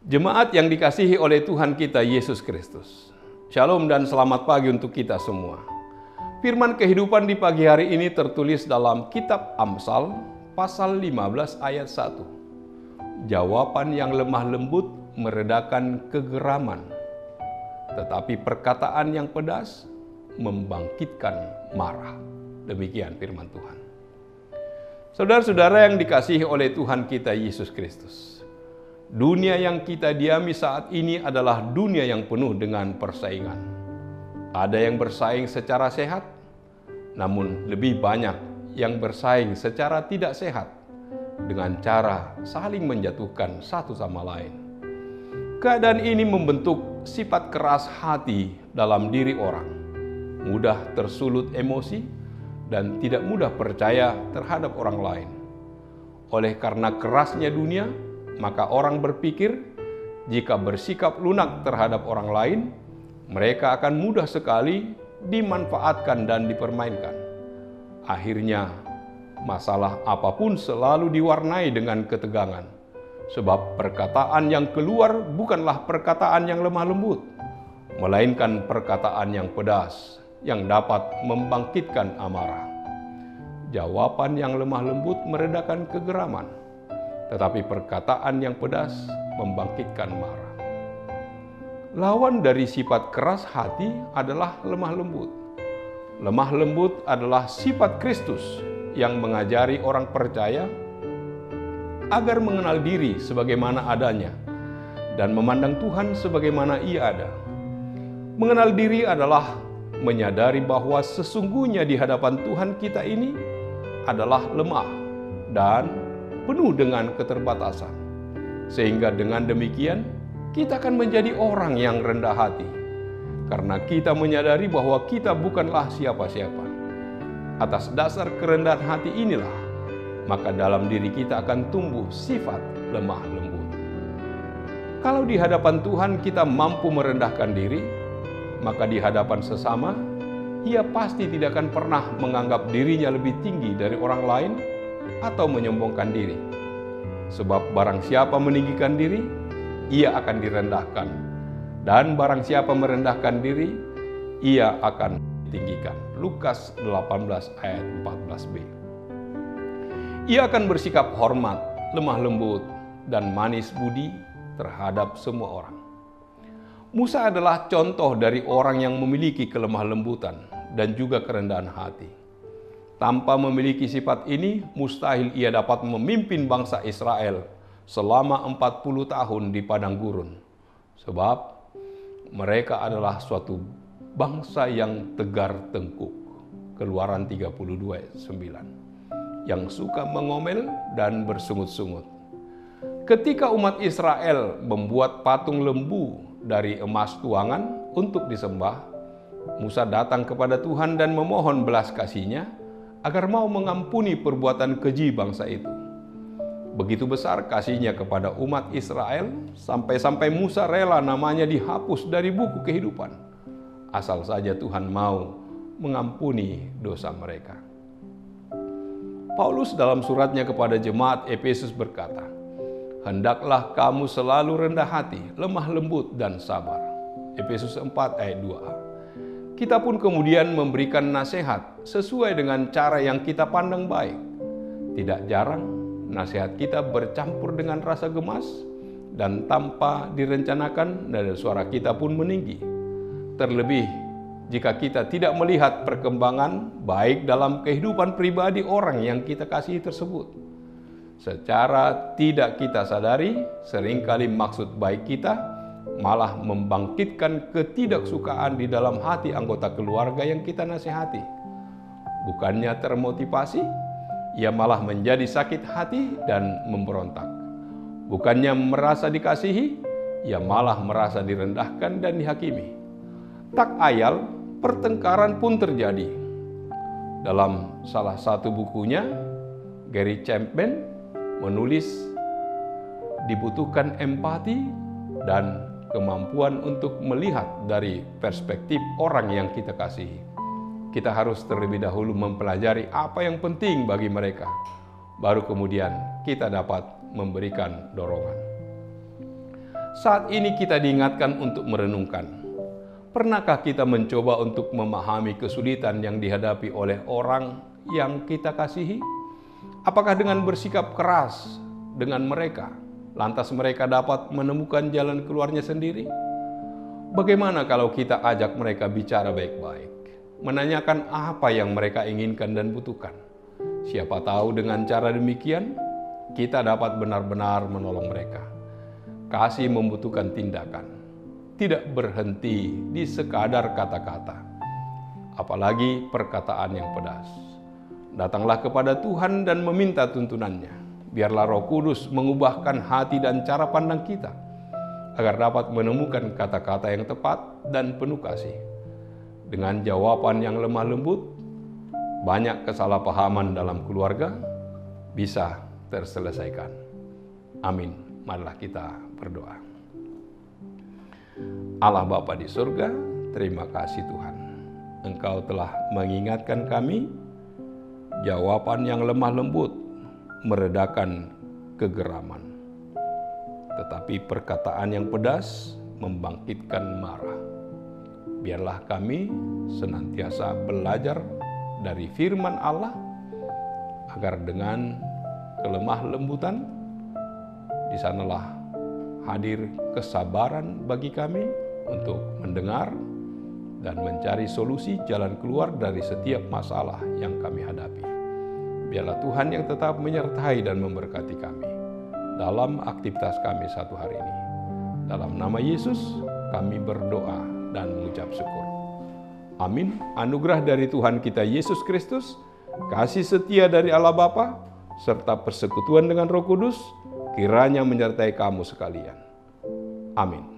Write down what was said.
Jemaat yang dikasihi oleh Tuhan kita Yesus Kristus. Shalom dan selamat pagi untuk kita semua. Firman kehidupan di pagi hari ini tertulis dalam kitab Amsal pasal 15 ayat 1. Jawaban yang lemah lembut meredakan kegeraman, tetapi perkataan yang pedas membangkitkan marah. Demikian firman Tuhan. Saudara-saudara yang dikasihi oleh Tuhan kita Yesus Kristus. Dunia yang kita diami saat ini adalah dunia yang penuh dengan persaingan. Ada yang bersaing secara sehat, namun lebih banyak yang bersaing secara tidak sehat dengan cara saling menjatuhkan satu sama lain. Keadaan ini membentuk sifat keras hati dalam diri orang, mudah tersulut emosi, dan tidak mudah percaya terhadap orang lain. Oleh karena kerasnya dunia, maka orang berpikir jika bersikap lunak terhadap orang lain, mereka akan mudah sekali dimanfaatkan dan dipermainkan. Akhirnya, masalah apapun selalu diwarnai dengan ketegangan, sebab perkataan yang keluar bukanlah perkataan yang lemah lembut, melainkan perkataan yang pedas, yang dapat membangkitkan amarah. Jawaban yang lemah lembut meredakan kegeraman, tetapi perkataan yang pedas membangkitkan marah. Lawan dari sifat keras hati adalah lemah lembut. Lemah lembut adalah sifat Kristus yang mengajari orang percaya agar mengenal diri sebagaimana adanya dan memandang Tuhan sebagaimana Ia ada. Mengenal diri adalah menyadari bahwa sesungguhnya di hadapan Tuhan kita ini adalah lemah dan penuh dengan keterbatasan. Sehingga dengan demikian, kita akan menjadi orang yang rendah hati. Karena kita menyadari bahwa kita bukanlah siapa-siapa. Atas dasar kerendahan hati inilah, maka dalam diri kita akan tumbuh sifat lemah lembut. Kalau di hadapan Tuhan kita mampu merendahkan diri, maka di hadapan sesama, Ia pasti tidak akan pernah menganggap dirinya lebih tinggi dari orang lain atau menyombongkan diri. Sebab barang siapa meninggikan diri, ia akan direndahkan. Dan barang siapa merendahkan diri, ia akan ditinggikan. Lukas 18 ayat 14b. Ia akan bersikap hormat, lemah lembut, dan manis budi terhadap semua orang. Musa adalah contoh dari orang yang memiliki kelemah lembutan dan juga kerendahan hati. Tanpa memiliki sifat ini, mustahil ia dapat memimpin bangsa Israel selama 40 tahun di padang gurun. Sebab mereka adalah suatu bangsa yang tegar tengkuk. Keluaran 32:9. Yang suka mengomel dan bersungut-sungut. Ketika umat Israel membuat patung lembu dari emas tuangan untuk disembah, Musa datang kepada Tuhan dan memohon belas kasih-Nya agar mau mengampuni perbuatan keji bangsa itu. Begitu besar kasih-Nya kepada umat Israel, sampai-sampai Musa rela namanya dihapus dari buku kehidupan, asal saja Tuhan mau mengampuni dosa mereka. Paulus dalam suratnya kepada jemaat Efesus berkata, "Hendaklah kamu selalu rendah hati, lemah lembut, dan sabar." Efesus 4 ayat 2a. Kita pun kemudian memberikan nasihat sesuai dengan cara yang kita pandang baik. Tidak jarang, nasihat kita bercampur dengan rasa gemas, dan tanpa direncanakan, nada suara kita pun meninggi. Terlebih, jika kita tidak melihat perkembangan baik dalam kehidupan pribadi orang yang kita kasihi tersebut. Secara tidak kita sadari, seringkali maksud baik kita malah membangkitkan ketidaksukaan di dalam hati anggota keluarga yang kita nasihati. Bukannya termotivasi, ia malah menjadi sakit hati dan memberontak. Bukannya merasa dikasihi, ia malah merasa direndahkan dan dihakimi. Tak ayal, pertengkaran pun terjadi. Dalam salah satu bukunya, Gary Chapman menulis, dibutuhkan empati dan kemampuan untuk melihat dari perspektif orang yang kita kasihi. Kita harus terlebih dahulu mempelajari apa yang penting bagi mereka. Baru kemudian kita dapat memberikan dorongan. Saat ini kita diingatkan untuk merenungkan. Pernahkah kita mencoba untuk memahami kesulitan yang dihadapi oleh orang yang kita kasihi? Apakah dengan bersikap keras dengan mereka, lantas mereka dapat menemukan jalan keluarnya sendiri? Bagaimana kalau kita ajak mereka bicara baik-baik, menanyakan apa yang mereka inginkan dan butuhkan? Siapa tahu dengan cara demikian, kita dapat benar-benar menolong mereka. Kasih membutuhkan tindakan, tidak berhenti di sekadar kata-kata, apalagi perkataan yang pedas. Datanglah kepada Tuhan dan meminta tuntunannya. Biarlah Roh Kudus mengubahkan hati dan cara pandang kita, agar dapat menemukan kata-kata yang tepat dan penuh kasih. Dengan jawaban yang lemah lembut, banyak kesalahpahaman dalam keluarga bisa terselesaikan. Amin. Marilah kita berdoa. Allah Bapa di surga, terima kasih Tuhan. Engkau telah mengingatkan kami, jawaban yang lemah lembut meredakan kegeraman, tetapi perkataan yang pedas membangkitkan marah. Biarlah kami senantiasa belajar dari firman Allah, agar dengan kelemah lembutan, di sanalah hadir kesabaran bagi kami untuk mendengar dan mencari solusi jalan keluar dari setiap masalah yang kami hadapi. Biarlah Tuhan yang tetap menyertai dan memberkati kami dalam aktivitas kami satu hari ini. Dalam nama Yesus kami berdoa dan mengucap syukur. Amin. Anugerah dari Tuhan kita Yesus Kristus, kasih setia dari Allah Bapa, serta persekutuan dengan Roh Kudus, kiranya menyertai kamu sekalian. Amin.